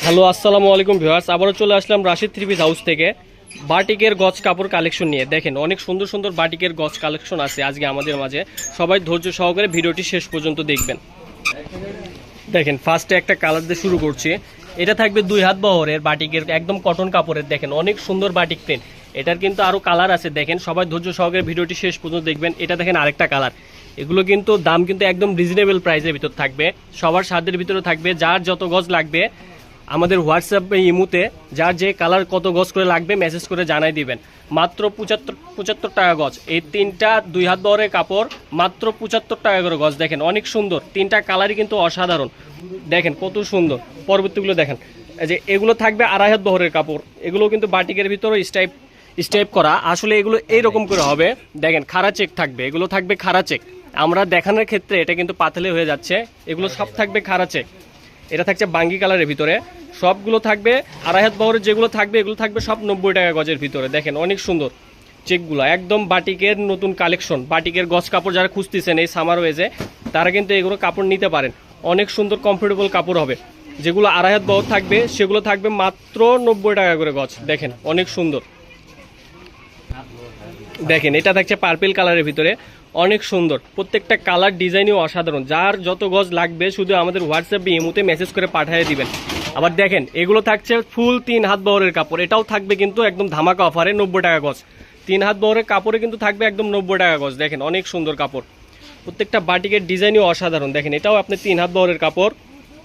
Hello আসসালামু আলাইকুম viewers, আবারও চলে আসলাম রাশিদ থ্রি পিস হাউস থেকে বাটিকের গজ কাপড় কালেকশন নিয়ে। দেখেন অনেক সুন্দর সুন্দর বাটিকের গজ কালেকশন আছে আজকে আমাদের মাঝে। সবাই ধৈর্য সহকারে ভিডিওটি শেষ পর্যন্ত দেখবেন। দেখেন ফার্স্টে একটা কালার দিয়ে শুরু করছি। এটা থাকবে 2 হাত বহরের বাটিকের একদম কটন কাপড়ের। দেখেন অনেক সুন্দর বাটিক প্রিন্ট। এটার কিন্তু আরও কালার আছে। দেখেন সবাই ধৈর্য সহকারে ভিডিওটি শেষ পর্যন্ত দেখবেন। এটা দেখেন আরেকটা কালার। এগুলো কিন্তু দাম কিন্তু একদম রিজনেবল প্রাইসের ভিতর থাকবে, সবার সাধ্যের ভিতরে থাকবে। যার যত গজ লাগবে আমাদের হোয়াটসঅ্যাপে ইমুতে যার যে কালার কত গজ করে লাগবে মেসেজ করে জানাই দিবেন। মাত্র 75 টাকা গজ। এই তিনটা 2 হাত বহরের কাপড় মাত্র 75 টাকা করে গজ। দেখেন অনেক সুন্দর, তিনটা কালারই কিন্তু অসাধারণ। দেখেন কত সুন্দর। পরবর্তীগুলো দেখেন, যে এগুলো থাকবে 2.5 হাত বহরের কাপড়। এগুলো কিন্তু বাটিকের ভিতরে স্টাইপ করা। আসলে এগুলো এইরকম করে হবে। দেখেন খাড়া চেক থাকবে, এগুলো থাকবে খাড়া চেক। আমরা দেখানোর ক্ষেত্রে এটা কিন্তু পাতলে হয়ে যাচ্ছে। এগুলো সব থাকবে খাড়া চেক। এটা থাকছে বাঙ্গি কালারের ভিতরে। সবগুলো থাকবে 2.5 হাত বহরের। যেগুলো থাকবে এগুলো থাকবে সব 90 টাকা গজের ভিতরে। দেখেন অনেক সুন্দর চেকগুলো, একদম বাটিকের নতুন কালেকশন। বাটিকের গজ কাপড় যারা খুঁজতেছেন এই সামার ওয়েজে, তারা কিন্তু এগুলো কাপড় নিতে পারেন। অনেক সুন্দর কমফোর্টেবল কাপড় হবে। যেগুলো 2.5 হাত বহর থাকবে সেগুলো থাকবে মাত্র 90 টাকা করে গজ। দেখেন অনেক সুন্দর। দেখেন এটা থাকছে পার্পল কালারের ভিতরে, অনেক সুন্দর। প্রত্যেকটা কালার ডিজাইনও অসাধারণ। যার যত গজ লাগবে শুধু আমাদের হোয়াটসঅ্যাপে ইমোতে মেসেজ করে পাঠিয়ে দিবেন। আবার দেখেন এগুলো থাকছে ফুল 3 হাত বহরের কাপড়। এটাও থাকবে কিন্তু একদম ধামাকা অফারে 90 টাকা গজ। 3 হাত বহরের কাপড়ে কিন্তু থাকবে একদম 90 টাকা গজ। দেখেন অনেক সুন্দর কাপড়। প্রত্যেকটা বাটিকের ডিজাইনও অসাধারণ। দেখেন এটাও আপনি 3 হাত বহরের কাপড়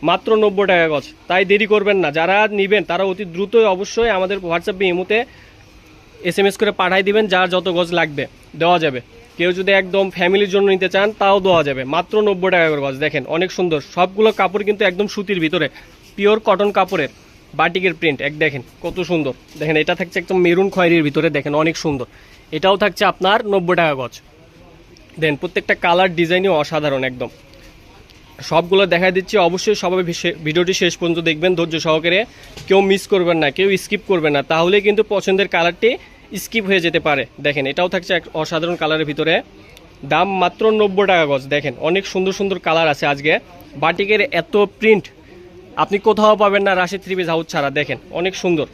মাত্র 90 টাকা গজ। তাই দেরি করবেন না, যারা নেবেন তারা অতি দ্রুতই অবশ্যই আমাদের হোয়াটসঅ্যাপে ইমোতে SMS করে পাঠিয়ে দিবেন। যার যত গজ লাগবে দেওয়া যাবে। কেউ যদি একদম ফ্যামিলির জন্য নিতে চান তাও দেওয়া যাবে মাত্র 90 টাকা করে গজ। দেখেন অনেক সুন্দর। সবগুলো কাপড় কিন্তু একদম সুতির ভিতরে, পিওর কটন কাপড়ের বাটিকের প্রিন্ট। দেখেন কত সুন্দর। দেখেন এটা থাকছে একদম মেরুন খয়েরির ভিতরে। দেখেন অনেক সুন্দর। এটাও থাকছে আপনার 90 টাকা গজ। দেন প্রত্যেকটা কালার ডিজাইনই অসাধারণ একদম। সবগুলো দেখা দিচ্ছি। অবশ্যই সবাই ভিডিওটি শেষ পর্যন্ত দেখবেন ধৈর্য সহকারে। কেউ মিস করবেন না, কেউ স্কিপ করবেন না, তাহলে কিন্তু পছন্দের কালারটি স্কিপ হয়ে যেতে পারে। দেখেন এটাও থাকছে এক অসাধারণ কালারের ভিতরে। দাম মাত্র 90 টাকা গজ। দেখেন অনেক সুন্দর সুন্দর কালার আছে আজকে। বাটিকের এত প্রিন্ট আপনি কোথাও পাবেন না রাশিদ থ্রি পিস হাউস ছাড়া। দেখেন অনেক সুন্দর।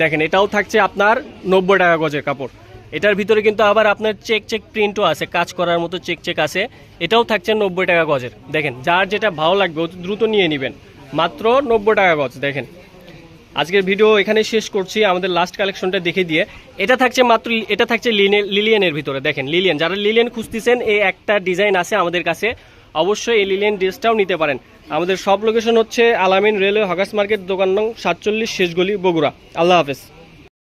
দেখেন এটাও থাকছে আপনার 90 টাকা গজের কাপড়। এটার ভিতরে কিন্তু আবার আপনার চেক প্রিন্টও আছে, কাজ করার মতো চেক আছে। এটাও থাকছে 90 টাকা গজের। দেখেন যার যেটা ভালো লাগবে অতি দ্রুত নিয়ে নেবেন। মাত্র 90 টাকা গজ। দেখেন আজকের ভিডিও এখানে শেষ করছি আমাদের লাস্ট কালেকশনটা দেখে দিয়ে। এটা থাকছে মাত্র, এটা থাকছে লিলিয়ানের ভিতরে। দেখেন লিলিয়ান, যারা লিলিয়ান খুঁজতেছেন এই একটা ডিজাইন আছে আমাদের কাছে। অবশ্যই এই লিলিয়ান ড্রেসটাও নিতে পারেন। আমাদের সব লোকেশন হচ্ছে আলামিন রেলওয়ে হকার্স মার্কেট, দোকান নং 47, শেষগলি, বগুড়া। আল্লাহ হাফেজ।